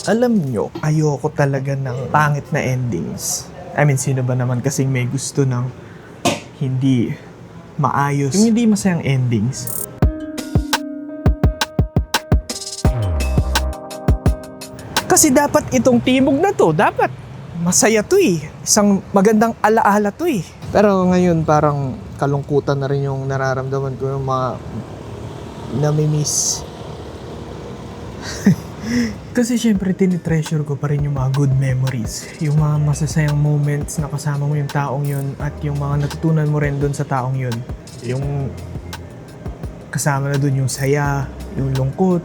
Alam nyo, ayoko talaga ng pangit na endings. I mean, sino ba naman kasing may gusto ng hindi maayos, yung hindi masayang endings. Kasi dapat itong timog na to, dapat masaya to eh. Isang magandang alaala to eh. Pero ngayon parang kalungkutan na rin yung nararamdaman ko, yung mga nami-miss. Kasi syempre tinitreasure ko pa rin yung mga good memories. Yung mga masasayang moments na kasama mo yung taong yun at yung mga natutunan mo rin dun sa taong yun. Yung kasama na dun yung saya, yung lungkot,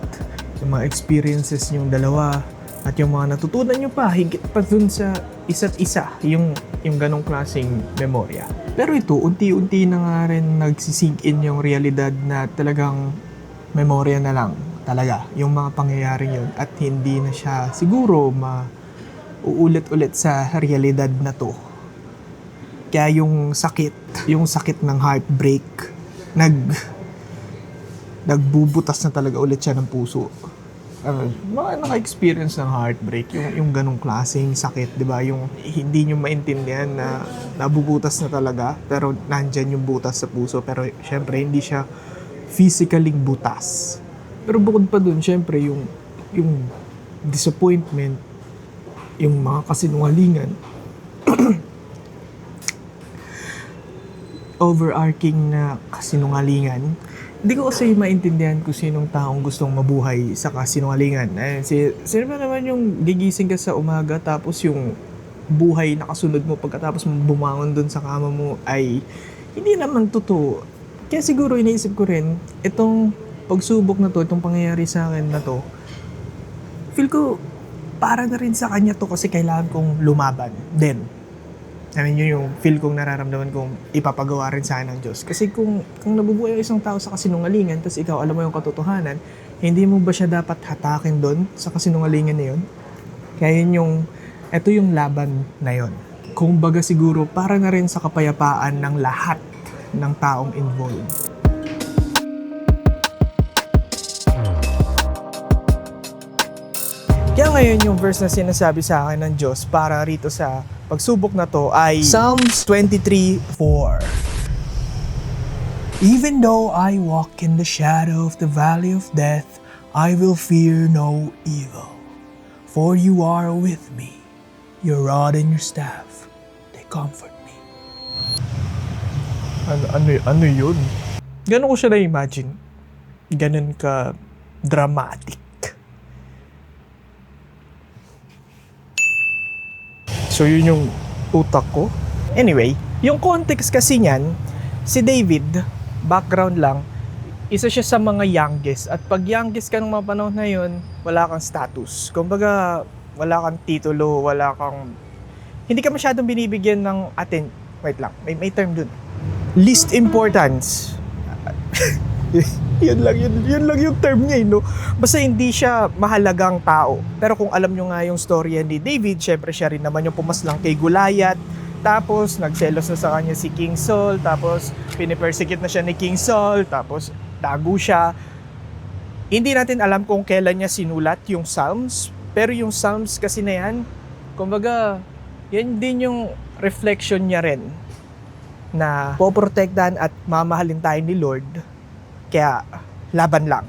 yung mga experiences yung dalawa, at yung mga natutunan nyo pa, higit pa dun sa isa't isa, yung ganong klaseng memorya. Pero ito, unti-unti na nga rin nagsisink in yung realidad na talagang memorya na lang. Talaga, yung mga pangyayaring yun at hindi na siya siguro uulit-ulit sa realidad na to. Kaya yung sakit ng heartbreak, nagbubutas na talaga ulit siya ng puso. Mga naka-experience ng heartbreak, yung ganong klaseng sakit, di ba? Yung hindi nyo maintindihan na nabubutas na talaga, pero nandyan yung butas sa puso, pero syempre hindi siya physically butas. Pero bukod pa dun, syempre, yung disappointment, yung mga kasinungalingan, overarching na kasinungalingan, hindi ko kasi maintindihan kung sinong taong gustong mabuhay sa kasinungalingan. Sino ba naman yung gigising ka sa umaga tapos yung buhay na kasunod mo pagkatapos mo bumangon dun sa kama mo ay hindi naman totoo. Kaya siguro iniisip ko rin, itong pagsubok na to, itong pangyayari sa akin na to, feel ko para na rin sa kanya to kasi kailangan kong lumaban din. I mean, yun yung feel kong nararamdaman kong ipapagawa rin sa akin ng Diyos. Kasi kung nabubuhay ang isang tao sa kasinungalingan, tapos ikaw alam mo yung katotohanan, hindi mo ba siya dapat hatakin doon sa kasinungalingan na yun? Kaya ito yung laban na yun. Kung baga siguro, para na rin sa kapayapaan ng lahat ng taong involved. Kaya ngayon yung verse na sinasabi sa akin ng Diyos para rito sa pagsubok na to ay Psalms 23:4. Even though I walk in the shadow of the valley of death, I will fear no evil. For you are with me. Your rod and your staff, they comfort me. Ano yun? Ganon ko siya na-imagine. Ganon ka dramatic. So yun yung utak ko. Anyway, yung context kasi niyan, si David, background lang, isa siya sa mga youngest. At pag youngest ka ng mga panahon na yun, wala kang status. Kumbaga, wala kang titulo, hindi ka masyadong binibigyan ng wait lang, may term dun. Least importance. Yun lang yung term niya, no? Basta hindi siya mahalagang tao. Pero kung alam nyo nga yung storya ni David, syempre siya rin naman yung pumaslang kay Goliath. Tapos, nagselos na sa kanya si King Saul. Tapos, pinipersecute na siya ni King Saul. Tapos, tago siya. Hindi natin alam kung kailan niya sinulat yung Psalms. Pero yung Psalms kasi na yan, kumbaga, yan din yung reflection niya rin na poprotektahan at mamahalin tayo ni Lord. Kaya, laban lang.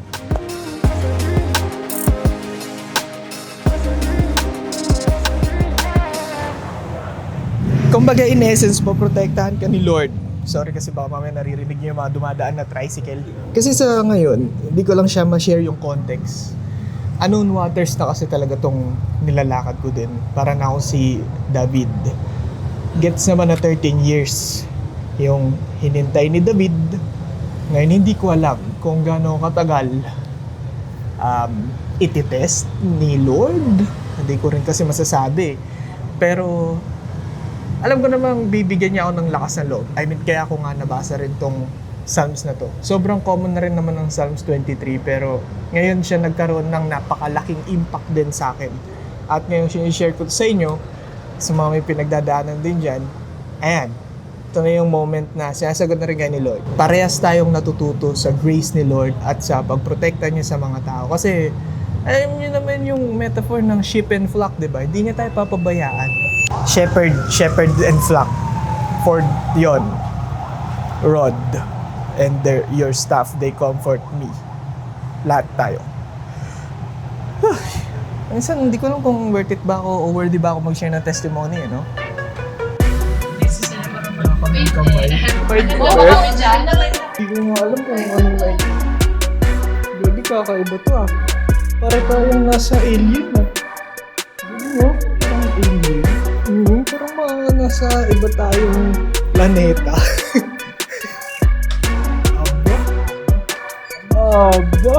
Kumbaga, in essence, poprotektahan ka ni Lord. Sorry kasi baka mamaya naririnig niyo yung mga dumadaan na tricycle. Kasi sa ngayon, hindi ko lang siya ma-share yung context. Unknown waters na kasi talaga tong nilalakad ko din. Para na ako si David. Gets naman na 13 years yung hinintay ni David. Ngayon, hindi ko alam kung gaano katagal ititest ni Lord. Hindi ko rin kasi masasabi. Pero, alam ko namang bibigyan niya ako ng lakas ng loob. I mean, kaya ako nga nabasa rin tong Psalms na to. Sobrang common na rin naman ng Psalms 23, pero ngayon siya nagkaroon ng napakalaking impact din sa akin. At ngayon sinishare ko sa inyo, sa mga may pinagdadaanan din dyan, ayan, ito na yung moment na sinasagot na rin kayo ni Lord. Parehas tayong natututo sa grace ni Lord at sa pagprotekta niya sa mga tao. Kasi Alam niyo naman yung metaphor ng sheep and flock, di ba? Hindi niya tayo papabayaan. Shepherd and flock. For yon, rod, and your staff, they comfort me. Lahat tayo. Minsan, hindi ko alam kung worth it ba ako o worthy ba ako mag-share ng testimony, no? Hindi ko nga alam kung ano like. Hindi kakaiba to ah. Para tayong nasa alien ah. Hindi mo? Parang alien. Parang mga nasa iba tayong planeta. Aba.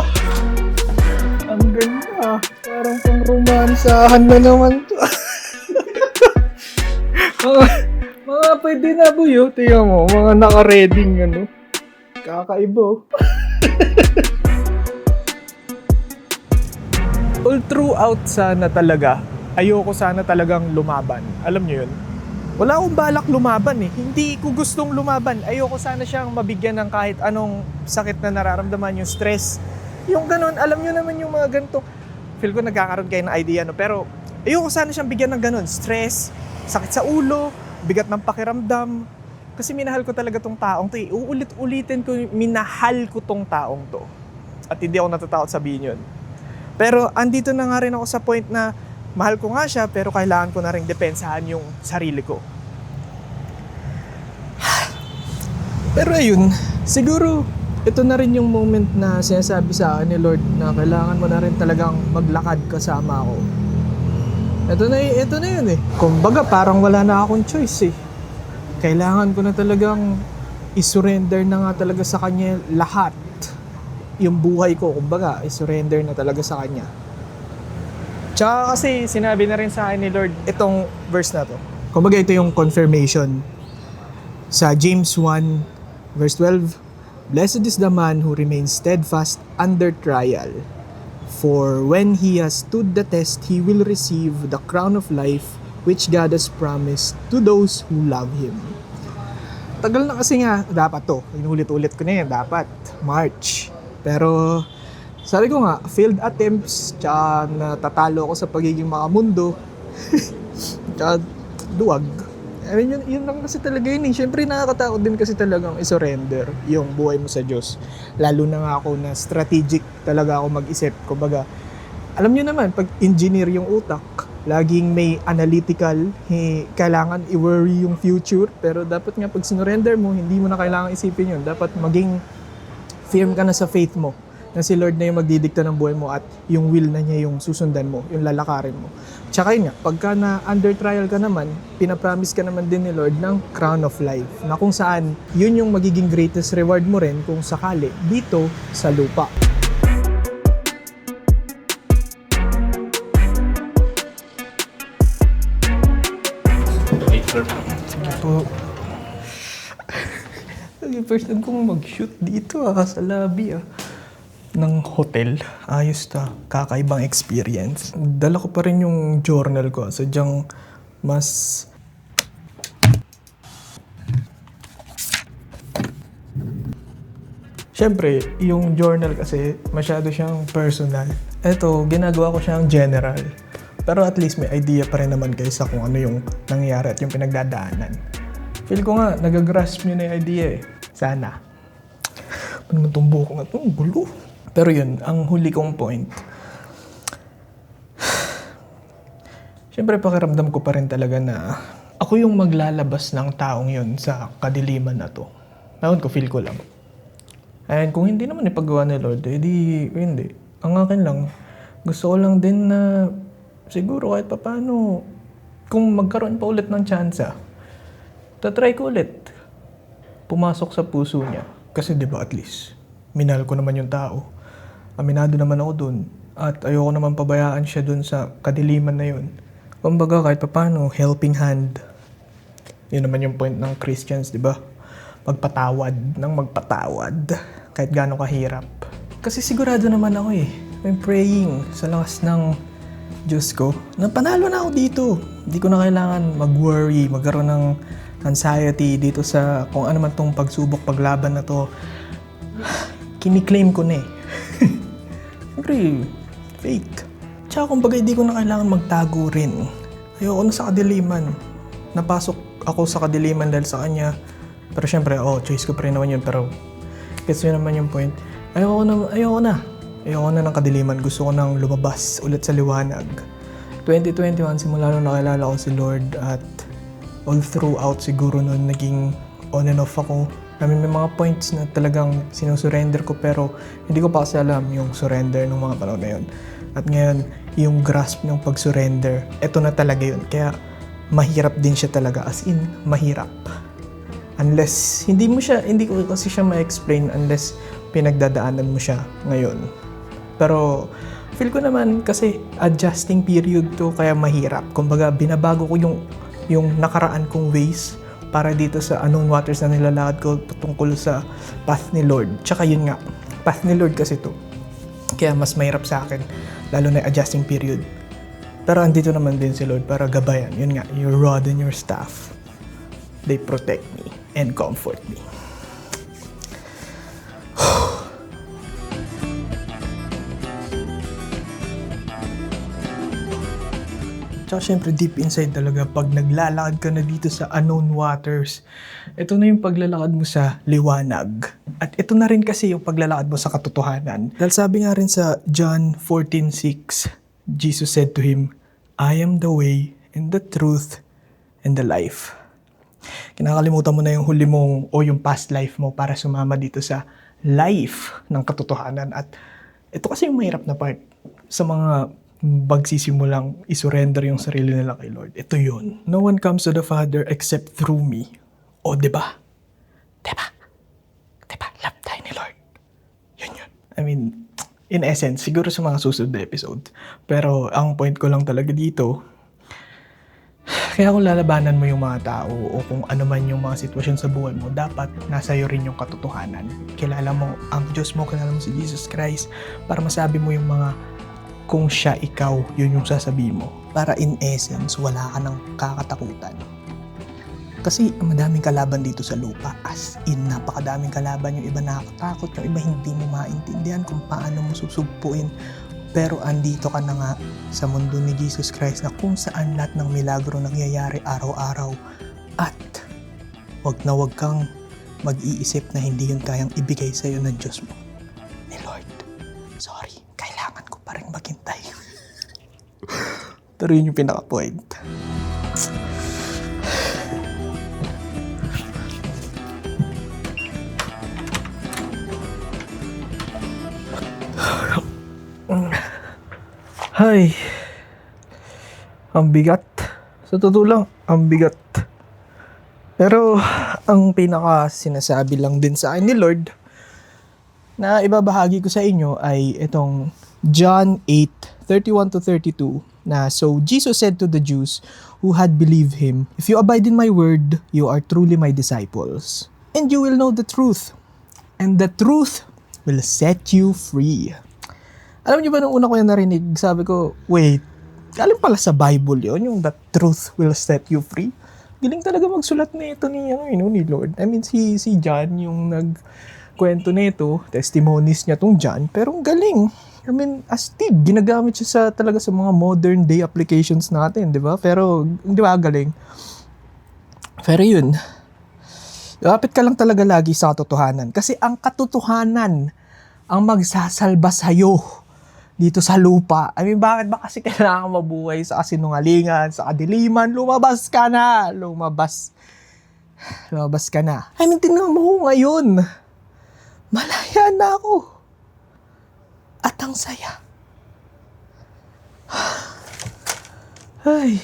Ang ganda. Parang pang romansahan na naman to. Mga pwede na buyo. Tingnan mo, mga naka-reading ano. Kakaiba. All throughout sana talaga, ayoko sana talagang lumaban. Alam niyo yun? Wala akong balak lumaban eh. Hindi ko gustong lumaban. Ayoko sana siyang mabigyan ng kahit anong sakit na nararamdaman, yung stress. Yung ganun, alam niyo naman yung mga ganito. Feel ko nagkakaroon kayo ng idea, no? Pero ayoko sana siyang bigyan ng ganun. Stress, sakit sa ulo, bigat ng pakiramdam. Kasi minahal ko talaga tong taong to eh. Uulit-ulitin ko, minahal ko tong taong to. At hindi ako natatakot sabihin yun. Pero andito na nga rin ako sa point na mahal ko nga siya, pero kailangan ko na rin depensahan yung sarili ko. Pero ayun, siguro ito na rin yung moment na sinasabi sa akin ni Lord na kailangan mo na rin talagang maglakad kasama ako. Ito na yun eh. Kumbaga parang wala na akong choice eh. Kailangan ko na talagang isurrender na nga talaga sa kanya lahat. Yung buhay ko, kumbaga, isurrender na talaga sa kanya. Tsaka kasi sinabi na rin sa akin ni Lord itong verse na to. Kumbaga ito yung confirmation. Sa James 1 verse 12, "Blessed is the man who remains steadfast under trial. For when he has stood the test, he will receive the crown of life which God has promised to those who love Him." Tagal na kasi nga, dapat to. Inulit-ulit ko na yan, dapat. March. Pero, sabi ko nga, failed attempts, tsaka natatalo ako sa pagiging makamundo, tsaka duwag. I mean, yun lang kasi talaga yun eh. Siyempre nakakatakot din kasi talagang isurrender yung buhay mo sa Diyos. Lalo na nga ako na strategic talaga ako mag-isip. Kumbaga, alam nyo naman, pag engineer yung utak, laging may analytical, kailangan i-worry yung future. Pero dapat nga pag sinurrender mo, hindi mo na kailangan isipin yun. Dapat maging firm ka na sa faith mo. Na si Lord na yung magdidikta ng buhay mo at yung will na niya yung susundan mo, yung lalakarin mo. Tsaka yun nga, pagka na under trial ka naman, pinapromise ka naman din ni Lord ng crown of life. Na kung saan, yun yung magiging greatest reward mo rin kung sakali dito sa lupa. Ito. First time kong mag-shoot dito sa lobby ng hotel. Ayos ta. Kakaibang experience. Dala ko pa rin yung journal ko. Sadyang mas... Siyempre, yung journal kasi masyado siyang personal. Eto, ginagawa ko siyang general. Pero at least may idea pa rin naman kaysa kung ano yung nangyayari at yung pinagdadaanan. Feel ko nga, nagagrasp nyo na yung idea eh. Sana. Ano naman itong buhok na ito? Gulo. Pero yun, ang huli kong point. Siyempre, pakiramdam ko pa rin talaga na ako yung maglalabas ng taong yun sa kadiliman na to. Ngayon ko, feel ko lang. And kung hindi naman ipagawa ni Lord, edi hindi. Ang akin lang, gusto ko lang din na siguro kahit papano, kung magkaroon pa ulit ng tsansa, tatry ko ulit. Pumasok sa puso niya. Kasi diba at least, minahal ko naman yung tao. Aminado naman ako dun. At ayoko naman pabayaan siya dun sa kadiliman na yun. Kumbaga kahit papano, helping hand. Yun naman yung point ng Christians, diba? Magpatawad ng magpatawad. Kahit gaano kahirap. Kasi sigurado naman ako eh. I'm praying sa lakas ng Diyos ko. Napanalo na ako dito. Hindi ko na kailangan mag-worry, magkaroon ng anxiety dito sa kung ano man tong pagsubok, paglaban na to. Kiniklaim ko na eh. Siyempre, fake. Tsaka kumbaga hindi ko na kailangan magtago rin. Ayoko na sa kadiliman. Napasok ako sa kadiliman dahil sa kanya. Pero syempre, choice ko pa rin naman yun. Pero gets nyo naman yung point. Ayoko na ng kadiliman. Gusto ko nang lumabas ulit sa liwanag. 2021, simula nung nakilala ko si Lord at all throughout siguro nun naging on and off ako. May mga points na talagang sinusurrender ko pero hindi ko pa kasi alam yung surrender ng mga panahon na yun. At ngayon, yung grasp ng pag-surrender, eto na talaga yun. Kaya mahirap din siya talaga, as in, mahirap. Unless, hindi ko kasi siya ma-explain unless pinagdadaanan mo siya ngayon. Pero, feel ko naman kasi adjusting period to kaya mahirap. Kumbaga, binabago ko yung nakaraan kong ways para dito sa unknown waters na nilalakad ko tungkol sa path ni Lord. Tsaka yun nga, path ni Lord kasi to. Kaya mas mahirap sa akin, lalo na adjusting period. Pero andito naman din si Lord para gabayan. Yun nga, your rod and your staff, they protect me and comfort me. Tsaka syempre deep inside talaga pag naglalakad ka na dito sa unknown waters, ito na yung paglalakad mo sa liwanag. At ito na rin kasi yung paglalakad mo sa katotohanan. Dahil sabi nga rin sa John 14:6, Jesus said to him, I am the way and the truth and the life. Kinakalimutan mo na yung huli mong o yung past life mo para sumama dito sa life ng katotohanan. At ito kasi yung mahirap na part sa mga magsisimulang isurrender yung sarili nila kay Lord. Ito yun. No one comes to the Father except through me. O, diba? Diba? Love tayo ni Lord. Yun. I mean, in essence, siguro sa mga susunod na episode. Pero ang point ko lang talaga dito, kaya kung lalabanan mo yung mga tao o kung ano man yung mga sitwasyon sa buhay mo, dapat nasa iyo rin yung katotohanan. Kilala mo ang Diyos mo, kilala mo si Jesus Christ para masabi mo yung mga kung siya ikaw, yun yung sasabihin mo. Para in essence, wala ka ng kakatakutan. Kasi madaming kalaban dito sa lupa. As in, napakadaming kalaban. Yung iba nakakatakot, yung iba hindi mo maintindihan kung paano mo susugpuin. Pero andito ka na nga sa mundo ni Jesus Christ na kung saan lahat ng milagro nangyayari araw-araw. At wag kang mag-iisip na hindi yun kayang ibigay sa'yo ng Diyos mo. Ni Lord, sorry. Kailangan ko pa rin maghintay. Pero yun yung pinaka-point. Hay. Ang bigat. Sa totoo lang, ang bigat. Pero ang pinaka sinasabi lang din sa akin ni Lord na ibabahagi ko sa inyo ay itong John 8:31-32 na, so Jesus said to the Jews who had believed him, if you abide in my word, you are truly my disciples, and you will know the truth, and the truth will set you free. Alam niyo ba nung una ko yan narinig, sabi ko, wait, galing pala sa Bible yun, yung the truth will set you free. Galing talaga magsulat na ito ni Lord. I mean, si John yung kwento nito, testimonies niya tong John, pero ang galing. I mean, astig, ginagamit siya talaga sa mga modern day applications natin, di ba? Pero, di ba, galing. Pero yun, lapit ka lang talaga lagi sa katotohanan. Kasi ang katotohanan ang magsasalba sa'yo dito sa lupa. I mean, bakit ba kasi kailangan mabuhay sa kasinungalingan, sa kadiliman? Lumabas ka na! Lumabas ka na. I mean, tingnan mo ngayon. Malaya na ako. At ang saya. Ay.